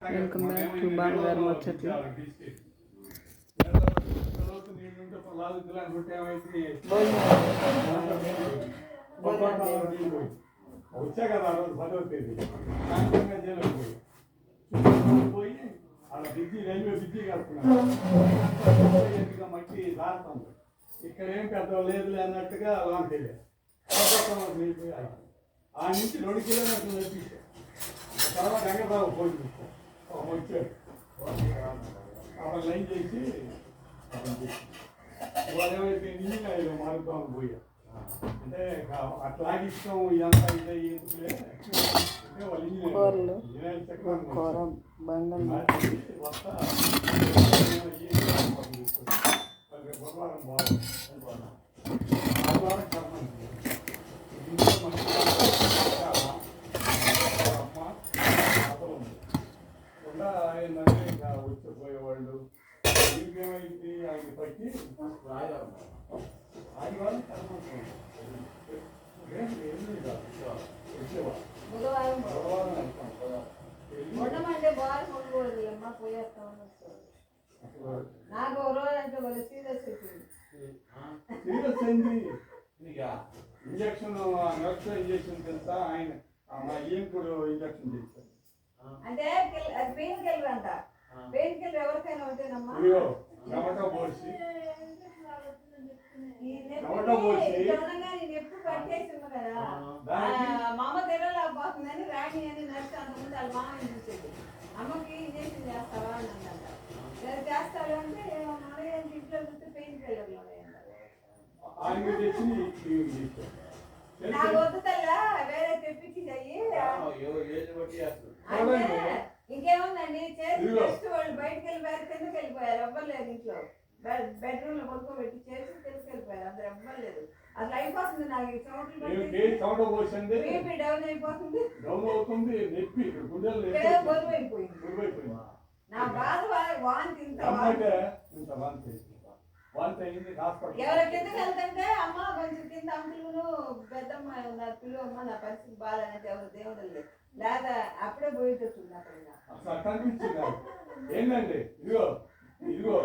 Welcome back to బంగారు ముచ్చట్లు. వచ్చా కదా ఆ రోజు 10వ తేదీ పోయి అలా బిజీ రైల్వే బిజీ కడుతున్నాను మట్టి దారుతుంది. ఇక్కడ ఏం పెద్ద లేదు అన్నట్టుగా లాంగ్ వెళ్ళారు. ఆ నుంచి 2 కిలోమీటర్లు నడిపించారు. తర్వాత గంగబాబు ఫోన్ చేశారు, వచ్చాడు. అక్కడ లైన్ చేసి వాళ్ళు ఏమైపోయింది మారుతామని పోయారు. అంటే అట్లా ఇష్టం ఇదంతా ఇదే ఎందుకులే వాళ్ళు ఇంజనీర్ వస్తా గురువారం ఏంటంటే ఇంకా వచ్చిపోయేవాళ్ళు ఇంకేమైంది ఆయన పట్టి ఆదివారం ఇంజక్షన్ నర్స్ ఇంజక్షన్ తెలుసా ఆయన మా ఈయనకుడు ఇంజక్షన్ చేశారు. అంటే పెయిన్ కిల్లర్ అంట. పెయిన్ కిల్లర్ ఎవరికైనా ఉంటేనమ్మా ఎప్పుడు పట్టేసిమ్మ కదా మా అమ్మ తిరగలేకపోతుందని రాణి అని నర్సు అంతకుముందు వాళ్ళ మామ చూసేది. అమ్మకి ఇంజక్షన్ చేస్తావా అని అంట. చేస్తాడు అంటే ఇంట్లో చూస్తే పెయిన్ కిల్లర్లు నాకు వద్దు తల్లా వేరే తెప్పించి ఇంకేముందండి చేసి జస్ట్ వాళ్ళు బయటకు వెళ్ళిపోయారు, కిందకి వెళ్ళిపోయారు. ఎవ్వలేదు ఇంట్లో బెడ్రూమ్ లో పడుకోబెట్టి చేసి తీసుకెళ్ళిపోయారు. అందరు ఎవ్వలేదు. అసలు అయిపోతుంది నాకు బీపీ డౌన్ అయిపోతుంది, బరువు అయిపోయింది. నా బాధ వాంతి ఇంత ఎవరి కిందకి వెళ్తుంటే అమ్మ కొంచెం కింద అంకులు పెద్దమ్మ ఉన్నారు, పిల్లమ్మ నా పరిస్థితి బాగాలంటే ఎవరు దేవుడు లేదు లేదా అప్పుడే పోయేటట్టుంది. అక్కడ ఏంటండి ఇదిగో ఇదిగో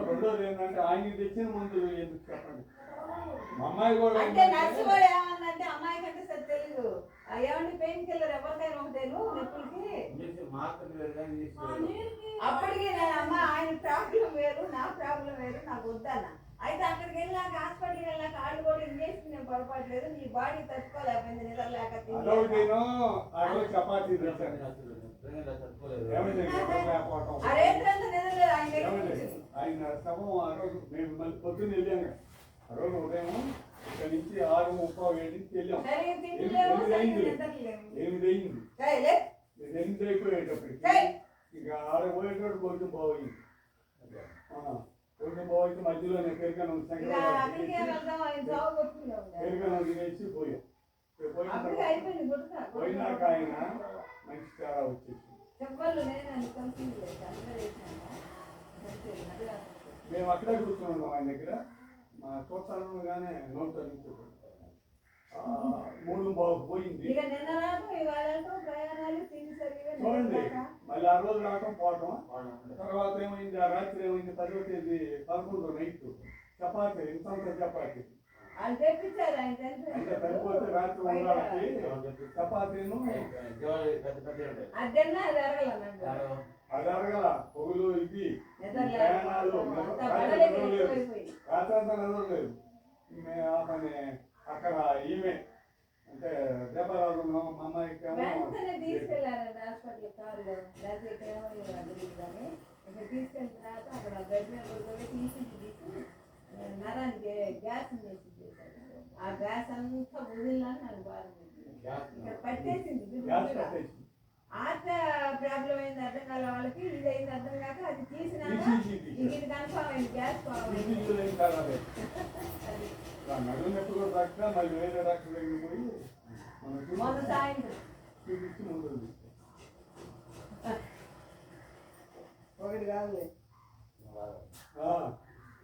రెండోది ఏంటంటే ఆయన తెచ్చిన ముందు ఎందుకు చెప్పండి. మా అమ్మాయి కూడా అంటే నర్సు కూడా ఏమన్నంటే అమ్మాయి కంటే సరే తెలీదు. ఏమంటే పెయిన్ కిల్లర్ ఎవరికైనా ఒకటేను నొప్పులకి. అప్పటికి నేను అమ్మ ఆయన ప్రాబ్లం వేరు నా ప్రాబ్లం వేరు, నాకు వద్దన్న. అయితే అక్కడికి వెళ్ళాక హాస్పిటల్కి వెళ్ళాక వాళ్ళు కూడా ఇంజక్షన్ నేను పొరపాట్లేదు, నీ బాడీ తట్టుకోలేకపోయింది నిద్రలేక ఆయన శవం ఆ రోజు మేము మళ్ళీ పొద్దున్న వెళ్ళాము. ఆ రోజు ఉదయం ఇక్కడ నుంచి 6:30 వెళ్ళాం. 8 అయిపోయేటప్పటికి ఇక ఆడ పోయేటప్పుడు కొంచెం బాగుంది. కొంచెం బాగుంది. మధ్యలోనే పెరిగాను పెరిగాను తినేసి పోయాం. పోయినాక ఆయన మంచి తేడా వచ్చేసి మేము అక్కడే కూర్చున్నాం ఆయన దగ్గర. మా చూస్తాను కానీ నోట్ 3 పోయింది. చూడండి మళ్ళీ ఆ రోజు రావటం పోవటం. తర్వాత ఏమైంది, ఆ రాత్రి ఏమైంది, 10వ తేదీ 11 నైట్ చపాతి ఇంత చపాతి అంటే సరిపోతే రాత్రి ఉండాలి. చపాతీను అది అరగల పొగులు ఇది ప్రయాణాలు రాత్రంతా నడవలేదు. అక్కడ ఈమె అంటే దేవరాజు మా అమ్మాయికి తీసుకెళ్ళారండి హాస్పిటల్ కారులో. తీసుకెళ్ళిన తర్వాత అక్కడ బెడ్ మీద తీసి నరానికి గ్యాస్ చేశారు. ఆ గ్యాస్ అంతా వదిలినాక నాకు బాగా ఇక్కడ పట్టేసింది. ఆర్ట్ ప్రాబ్లం అయింది అర్థం కాల వాళ్ళకి, ఇది అయింది అర్థం కాక అది తీసినాక ఇది కన్ఫర్మ్ అయింది గ్యాస్ మొన్న సాయంత్రం ఒకటి కాదు.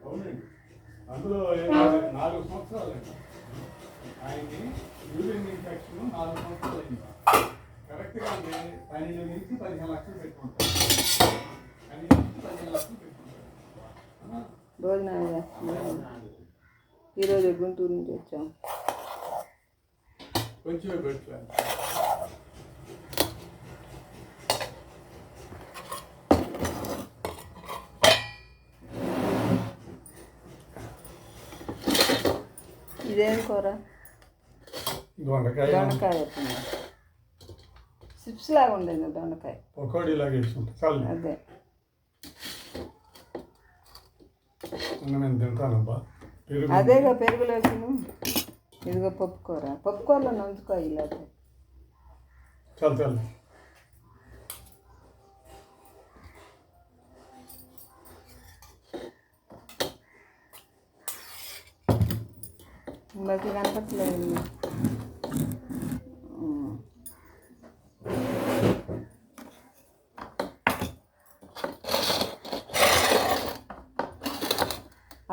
అవునండి, అందులో 4 సంవత్సరాలు ఆయన్ని యూరిన్ ఇన్ఫెక్షన్ 4 సంవత్సరాలు అయింది. కరెక్ట్గా అంటే 12 నుంచి 15 లక్షలు పెట్టుకుంటారు. 12 నుంచి 15 లక్షలు పెట్టుకుంటారు. భోజనాలు చేస్తున్నాం. ఈరోజు గుంటూరు నుంచి వచ్చాం. కొంచెం పెట్టాలి. ఇదేం కూర? దొండకాయ చిప్స్ లాగా ఉండేది దొండకాయ. పకోడీ లాగా వేసుకుంటా. అదే నేను తింటానబ్బా. అదేగా పెరుగులోకి. ఇదిగో పప్పు కూరలో నంచుకో ఇలా. చాలు ఇంకొక కనపట్లేదు.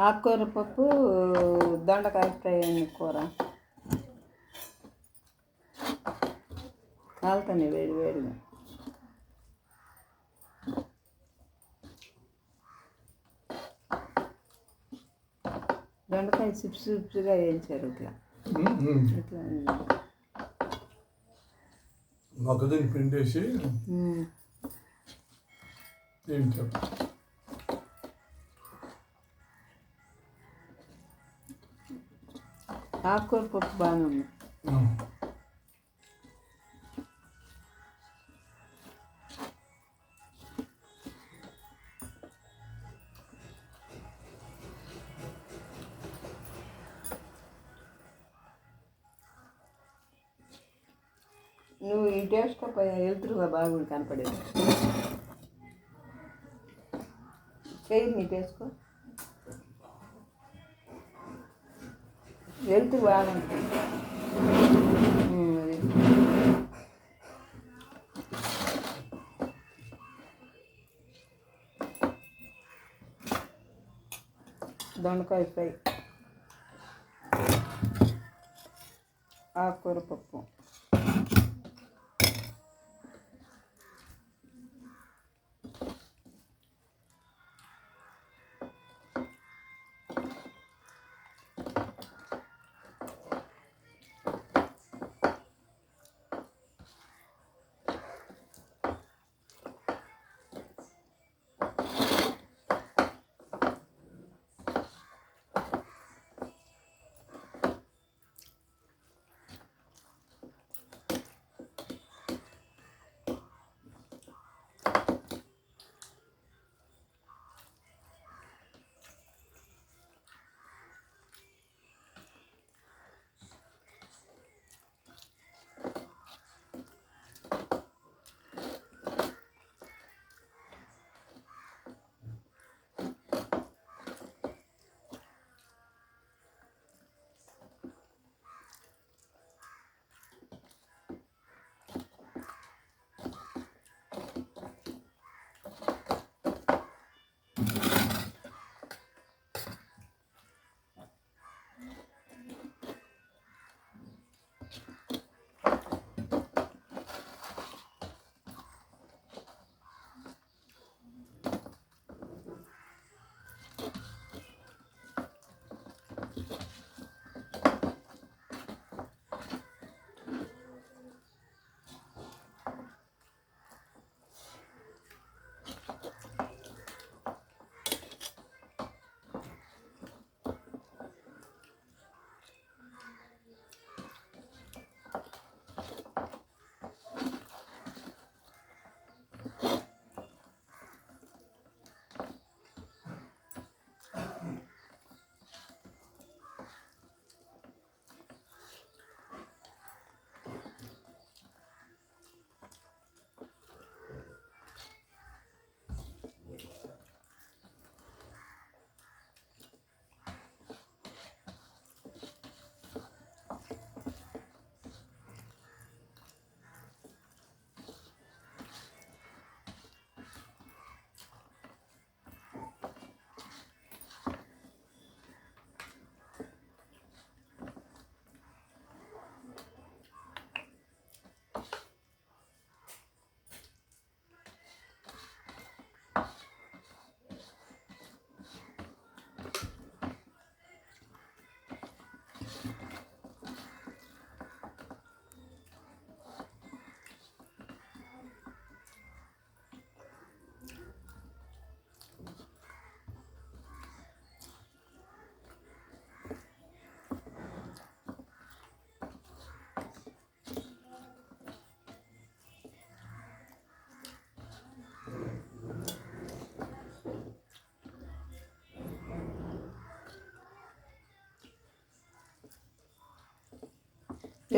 ఆకుకూర పప్పు, దొండకాయ ఫ్రై అన్ని కూర కాలుతాయి వేడిగా. దొండకాయ చిప్స్గా వేయించారు ఇట్లా. మొక్కజొన్న పిండేసి వేయించారు. ఆకుకూర పప్పు బాగానే ఉంది. నువ్వు ఈ టేస్ట్ వెళ్తురుగా బాగుంది కనపడేది. పేరు నీ టేసుకో. వెళ్తూ బాగుంటుంది. దొండకాయ ఫ్రై, ఆకుకూర పప్పు.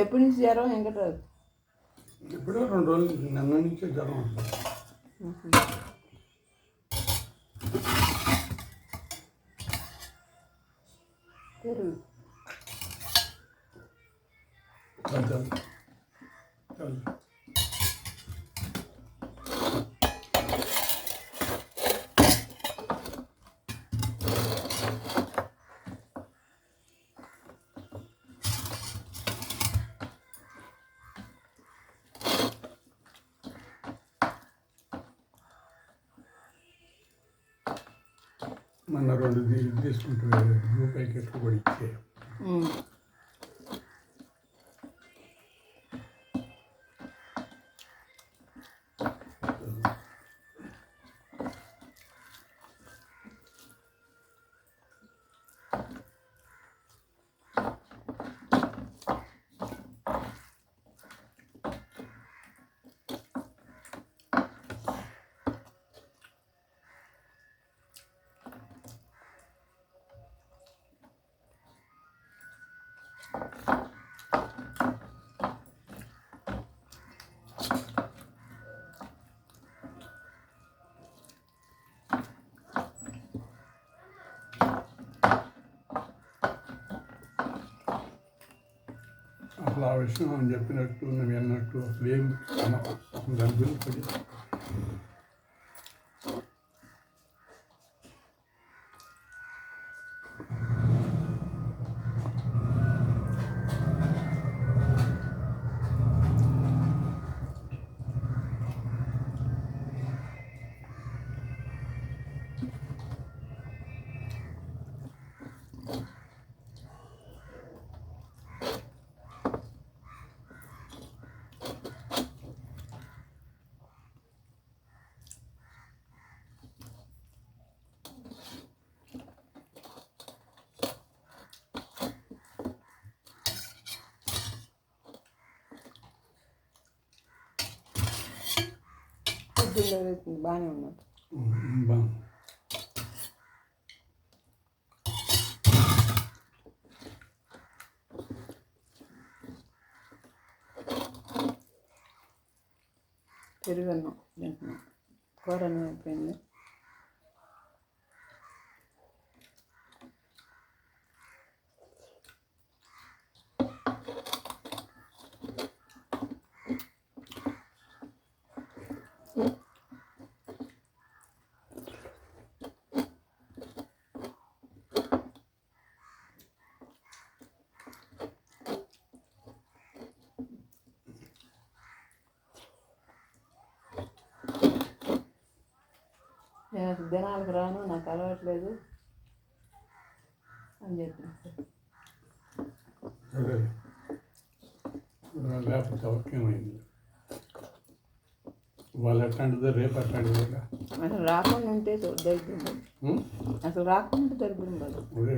ఎప్పటి నుంచి జ్వరం వెంకటరాజు? ఎప్పుడో 2 రోజులు నిన్న నుంచే జ్వరం వస్తుంది. పెరుగు చాలు. మొన్న 2 తీసుకుంటూ రూపాయికి ఎక్కువ కూడా ఇచ్చే. అసలు ఆ విషయం అని చెప్పినట్టు నువ్వు అన్నట్టు అసలు ఏం దాని గురించి పడి పొద్దున్న బాగానే ఉన్నాడు. బాగుంది. పెరుగన్నం తింటున్నాం. కూర అన్నం అయిపోయింది. నేను అసలు దినాలకు రాను, నాకు అలవాట్లేదు అని చెప్పిన. అదే లేకపోతే అవకేమైంది వాళ్ళు ఎట్లాంటిదో రేపు అట్లాంటిదో అసలు రాకుండా ఉంటే దరిద్రం పడు. అసలు రాకుండా ఉంటే దరిద్రం పడు. అదే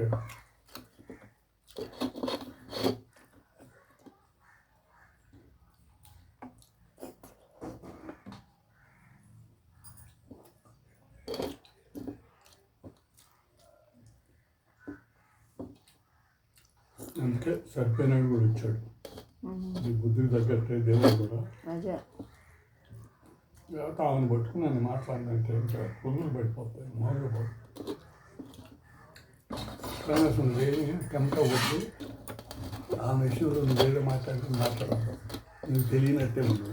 అందుకే సరిపోయినాడు కూడా ఇచ్చాడు. ఈ బుద్ధికి తగ్గట్టే దేవుడు కూడా అదే ఆమెను పట్టుకుని నన్ను మాట్లాడినంటే ఇంకా పురుగులు పడిపోతాయి, మామూలుగా పోతాయి. కానీ అసలు లేని టెంప వద్దు, ఆ విషయంలో నువ్వు వేరే మాట్లాడతావు, నీకు తెలియనట్టే ఉంది.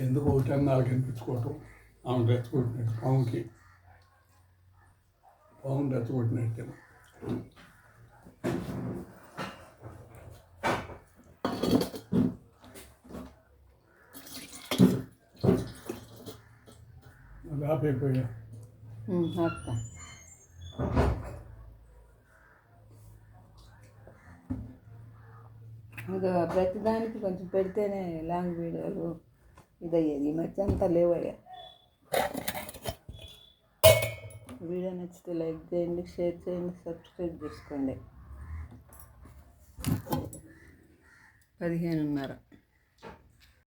ఎందుకు ఒకటి నాలుగు అనిపించుకోవటం, ఆమె రెచ్చగొట్టినట్టు పావును రెచ్చగొట్టినట్టే. అది ఆపైపోయా అక్క ఇంకా ప్రతిదానికి కొంచెం పెడితేనే లాంగ్ వీడియోలు ఇదయ్యేది. ఈ మధ్య అంతా లేవయ్యా. వీడియో నచ్చితే లైక్ చేయండి, షేర్ చేయండి, సబ్స్క్రైబ్ చేసుకోండి. 15:30